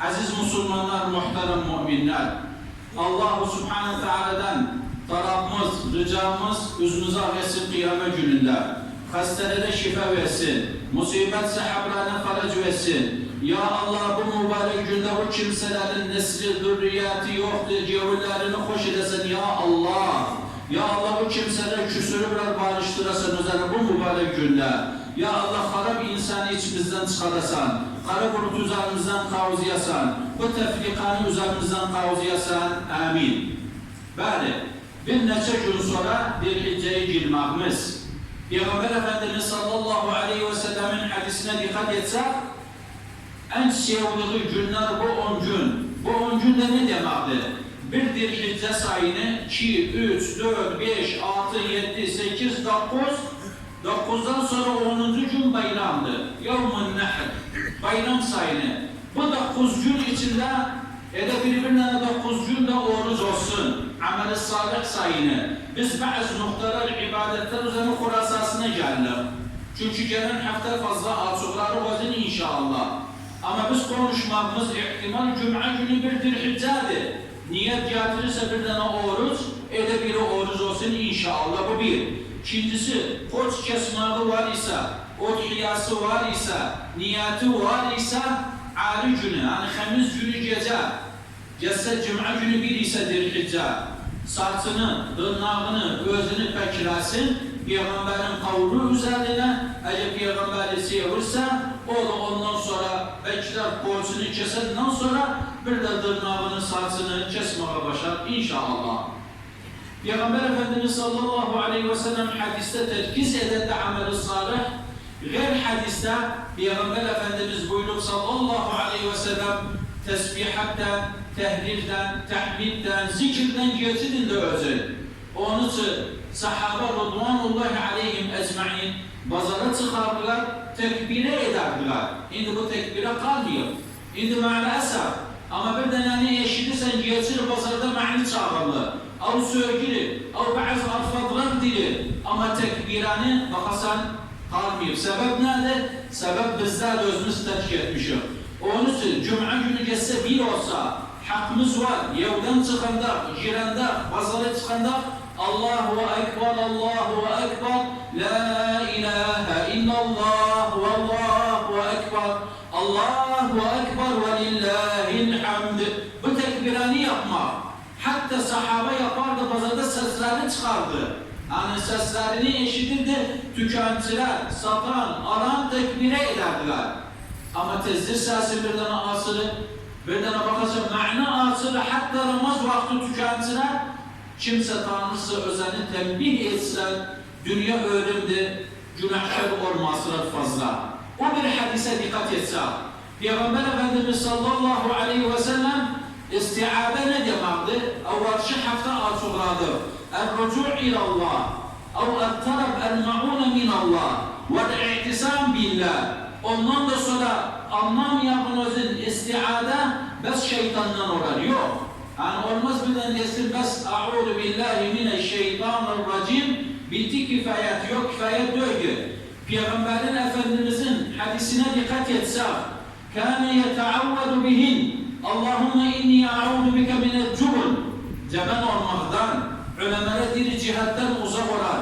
Aziz Müslümanlar, muhterem müminler, Allah-u Subhanahu Teala'dan tarafımız, ricamız üzümüze versin kıyamet gününde. Hastelere şifa versin, musibet sahablarına farac versin. Ya Allah, bu mübarek günde o kimselerin nesli, zürriyeti yoktur, cevherlerini hoş edesin ya Allah. Ya Allah, bu kimseler küsürü biraz barıştırasın üzerine bu mübarek günde. Ya Allah, harap insanı içimizden çıkarasan, kara bulut üzerimizden kavziyasan, bu tefrikanı üzerimizden kavziyasan, amin. Bəli, bir neçe gün sonra Zilhicce'ye girmemiz. Peygamber Efendimiz sallallahu aleyhi ve sellemin hadisine dikkat etsek, en sevdiği günler bu 10 gün. Bu 10 günde ne demektir? Bir Zilhicce sayını 2, 3, 4, 5, 6, 7, 8, 9, 9'dan sonra 10. gün bayramdır. Yevm-ı Nehr. Bayram sayını. Bu 9 gün içinde birbirine 9 günde oruç olsun. Amel-i salih sayını. Biz bazı noktalar, ibadetler üzerine kurasasına geldik. Çünkü gelen hafta fazla açıkları olacak inşallah. Ama biz konuşmamız ihtimal Cuma günü bir Zilhicce'dir. Niyet getirirse bir tane oruç, biri oruç olsun inşallah, bu bir. İkincisi, koç kesmağı var ise, udhiyası var ise, niyeti var ise, Ali günü, yani Hamiz günü gece, Cuma günü bir ise Zilhicce, saçını, dırnağını, özünü peklesin, Peygamberin kavlu üzerine, eğer Peygamberi sevirse, o da ondan sonra bekler koçunu kesenden sonra bir de dırnağını, saçını kesmeye başlar inşallah. Peygamber Efendimiz sallallahu aleyhi ve sellem hadiste terkiz eden de amel-i salih, gayr hadiste Peygamber Efendimiz buyruk sallallahu aleyhi ve sellem tesbihatten, tehlilden, tahmidden, zikirden geçidin de özel. Onun için sahaba radvanullahi aleyhim ecmaîn bazara çıkardılar, tekbire ederdiler. Şimdi bu tekbire kalmıyor. Şimdi maalesef ama bir tane eşidirsen geçir bazarda ma'ni çağırırlar. Av sögülü, av bazı alfadlar dili ama tekbirani bakasan kalmıyor. Sebep nedir? Sebep bizler özümüz terk etmişiz. Onun için Cuma günü geçse bir olsa hakkımız var. Yevden çıkanda, girende, bazara çıkanda Allahu Ekber, Allahu Ekber, La ilahe illallah, Allahu Ekber, Allahu Ekber ve lillahil hamd. Bu tekbirani yapmak. Hatta sahabe yapardı, pazarda seslerini çıkardı. Yani seslerini eşitirdi, tükenticiler, satan, alan tekbire ederdiler. Ama tezdir sesi bir tane asırı, bir tane bakacak ma'na asırı, hatta namaz vakti tükenticiler, kimse Tanrısı özeni tembih etsen, dünya öğrendi, günahkar olmasılar fazla. O bir hadise dikkat etse, Peygamber Efendimiz sallallahu aleyhi ve sellem İstiade ne demektir? Evvelki hafta açıkladı. El-rucu' ilallah, el-talab el-ma'une minallah, vel-i'tisam billah. Ondan da sonra anlamayağınızın istiade bes şeytandan olur. Yok. Yani olmaz birden desin bes a'udu billahi mineşşeytanirracim. Bitti kifayet yok, kifayet değil. Peygamberin Efendimizin hadisine dikkat etsek, kâne yeteavvedu bihin. Allahümme inni a'udu bike minel-cubn. Ceben olmaktan, ulemere diri cihattan uzak olar.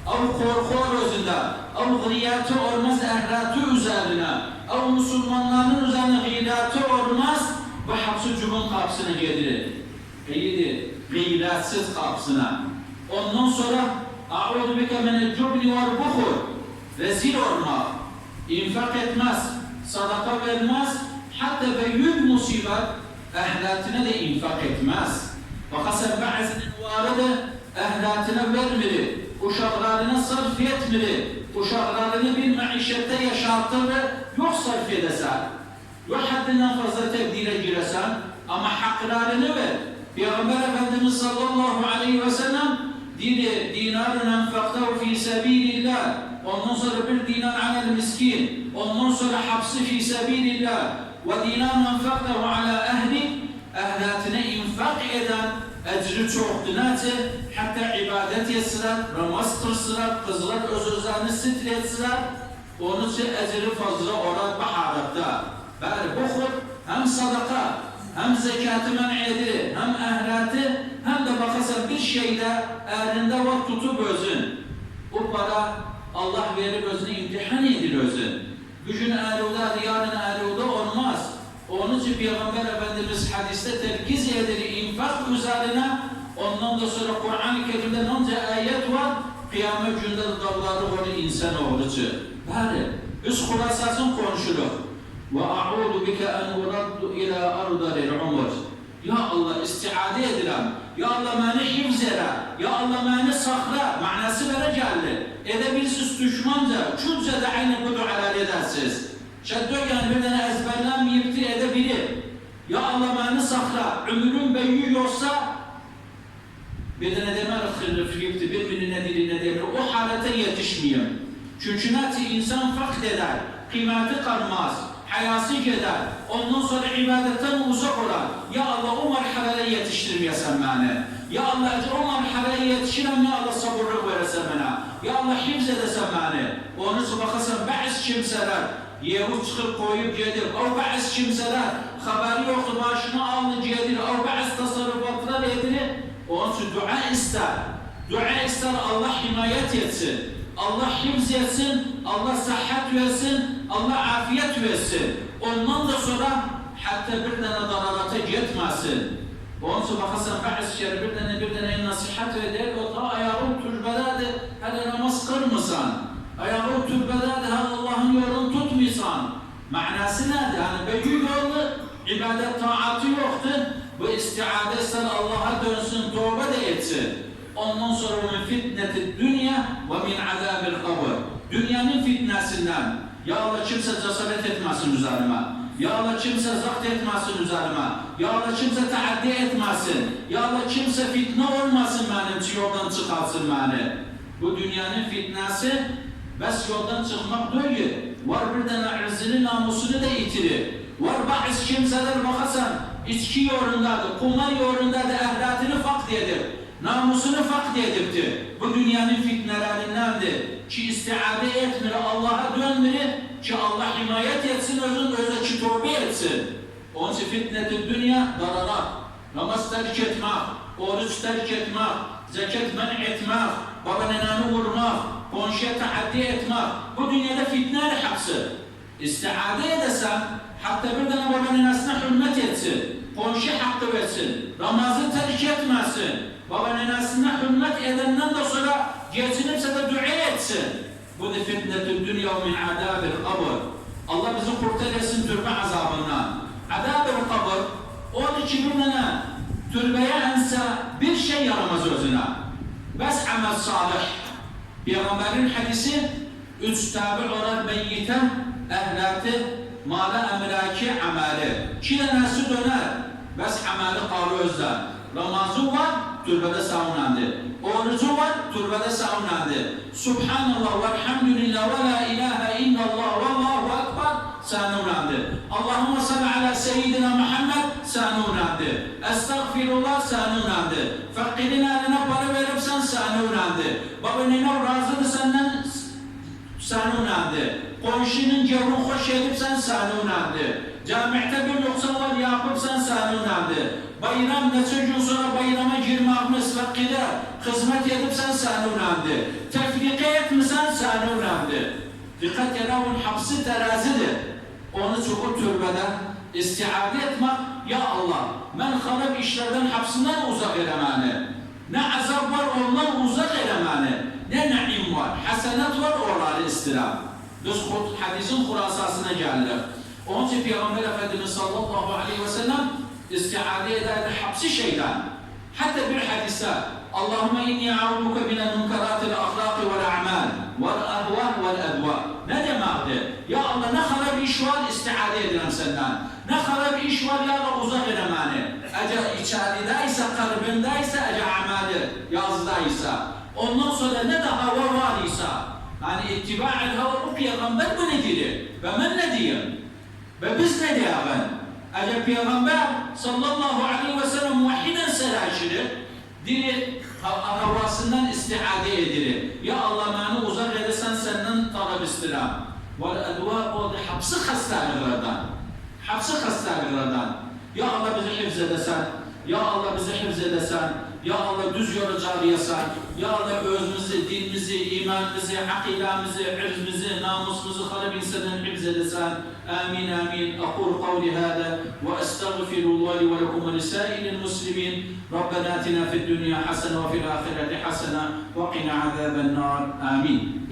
Av korku özünde, av gıyrati olmaz ehratı üzerine, av Müslümanların üzerine gıyratı olmaz, bu hapsi cubun kapısına getirir. İyidir, gıyratsız kapısına. Ondan sonra a'udu bike minel-cubni vel-bukhur. Rezil olmak, infak etmez, sadaka vermez, hatta büyük musibet ehlatine de infak etmez. Bakasın bazının varıdı ehlatine vermeli, uşaklarına sarf etmeli, uşaklarını bir maişette yaşatır yok sarf edesen, yok haddinden fazla tebdile giresen ama haklarını ver. Peygamber Efendimiz sallallahu aleyhi ve sellem dedi, dinarın enfaktahu fi sebilillah, ondan sonra bir dinar alel miskin, ondan sonra hapsi fi sebilillah, ve dinar enfaktahu ala ehli, ehlatine infak eden ecri çoktur. Hatta ibadet etsinler, namaz kılsınlar, kızlar öz-özlerini sitretsinler, onun için ecri fazla olan baharette. Bari bukhur hem sadaka hem zekatı men edir, hem ehlatı, hem de bakasan bir şeyde elinde var tutup özün. O para Allah verir özünü imtihan edir özün. Gücün eluda, yarın eluda olmaz. Onun için Peygamber Efendimiz hadiste terkiz edir infak üzerine. Ondan da sonra Kur'an-ı Kerim'de onca ayet var. Kıyamet günde davları var insan oğlucu. Bari biz hulasasını konuşuruz. Ve a'udu bike en uraddu ila ardalil umur. Ya Allah istiade edirəm. Ya Allah məni hifz elə. Ya Allah məni saxla. Manası belə gəldi. Edebilirsiniz düşmanca, çulca da aynı bu dualar edersiniz. Şəddö yani bir dənə əzbərlənməyibdir, edebilir. Ya Allah məni saxla. Ömrüm büyük olsa bir dənə deməli xırrıfliyibdir, bir-birine diline demir. O halete yetişmeyeyim. Çünkü nəti insan fakt eder, kıymeti kalmaz. Hayası gider, ondan sonra ibadetten uzak olan, ya Allah o merhaleye yetiştirmeyesen beni, ya Allah o merhaleye yetişirem, ya Allah sabırlık veresen bana, ya Allah hifz edesen beni. Onun için bakasan bazı kimseler, yeğut çıkıp koyup gelir, o bazı kimseler, haberi yoktu başına aldı gelir, o bazı tasarrufatlar edilir, onun için dua ister Allah himayet etsin. Allah hifz etsin, Allah sıhhat versin, Allah afiyet versin. Ondan da sonra hatta bir tane daralata gitmesin. Onun için bakasan bazı şeyler bir tane nasihat eder, o da ayağın türbededir, hele namaz kılmısan. Ayağın türbededir, hele Allah'ın yolunu tutmuyorsan. Manası nedir? Yani büyük yolu, ibadet taatı yoktur. Bu istiade sen Allah'a dönsün, tövbe de etsin. Ondan sonra min fitneti dünya ve min azabil kabr. Dünyanın fitnesinden. Ya Allah kimse cesaret etmesin üzerime. Ya Allah kimse zapt etmesin üzerime. Ya Allah kimse taaddi etmesin. Ya Allah kimse fitne olmasın benim yoldan çıkarsın beni. Bu dünyanın fitnesi bes yoldan çıkmak değil. Var bir tane izzini namusunu da itirir. Var bazı kimseler bakasan içki yorundadır, kumar yorundadır, ehlatını fakt edir. Namusunu fakt ediptir. Bu dünyanın fitnelerindendir. Ki istiade etmeli, Allah'a dönmeli, ki Allah himayet etsin, özün ki tövbe etsin. Onun için fitneti dünya dararar. Namaz terk etmek, oruç terk etmek, zekat men etmek, baba neneni vurmak, komşuya taaddi etmek. Bu dünyada fitneler hapsi. İstiade edesen, hatta bir tane baba nenesine hürmet etsin, komşu hakkı versin, namazı terk etmesin. Baba nenesine hürmet edenden de sonra geçinipse de dua etsin. Bu da fitnetü dünya min adabil kabr. Allah bizi kurtarsın türbe azabından. Adabil kabr, onun için bir tane türbeye ense bir şey yaramaz özüne. Bes amel salih. Peygamberin hadisi, üç tabi olan meyyite, ehlatı, mala emlaki ameli. İki tanesi döner. Bes ameli kalı özden. Namazı var, türbede savunandı. Orucu var, türbede savunandı. Subhanallah velhamdülillah ve la ilahe illallah ve allahu ekber sanunandı. Allahümme salli ala seyyidina Muhammed sanunandı. Estağfirullah sanunandı. Fakirine eline para verirsen sanunandı. Babanına razıdır senden sanunandı. Komşunun cevrun hoş edipsen sanunandı. Cami'te bir yoksan var yapıpsan sanunandı. Bayram neçə gün sonra bayrama girmağımız vakidə hizmet edipsen sanunandı. Tefrike etmişsen sanunandı. Dikkat edin hapsi terazidir. Onu çoğu türbede istiade etmek. Ya Allah, ben harap işlerden hapsinden uzak eleməni. Ne azap var ondan uzak eleməni. Ne naim var, hasenat var oraları istiram. Biz hadisin kurasasına geldik. Onun için Peygamber Efendimiz sallallahu aleyhi ve sellem istiade ederdi hapsi şeyden. Hatta bir hadise Allahümme inni a'uduke minel munkaratil ahlaki vel a'mal vel ahva vel edva. Ne demekti? Ya Allah ne kadar iş var istiade ederim senden. Ne kadar iş var ya da uzak edemeni. Ece içerideyse, kalbindeyse, ece amali yazıdaysa. Ondan sonra ne de hava var ise. Yani ittiba'il hava bu peygamber bu nedir? Ve ben ne diyeyim? Ve biz ne diyelim? Eğer Peygamber sallallahu aleyhi ve sellem muvahhiden selaşirir, dili havasından istiade edilir. Ya Allah beni uzak edersen senden talep istiram. Vel edva o da hapsi hastalıklardan. Hapsi hastalıklardan. Ya Allah bizi hifz edesen, Ya Allah bizi hifz edesen, Ya Allah düz yola cariyesan, Ya Allah özümüzü, dinimizi, imanımızı, akidemizi, irzimizi, namusumuzu harap insanın hifz edesen. Amin amin. Aqulu kavli hâdâ ve estağfirullahi ve lekum ve lisâilil muslimin. Rabbena atina fid dünya hasene ve fil ahireti hasene ve qina azâben nâr. Amin.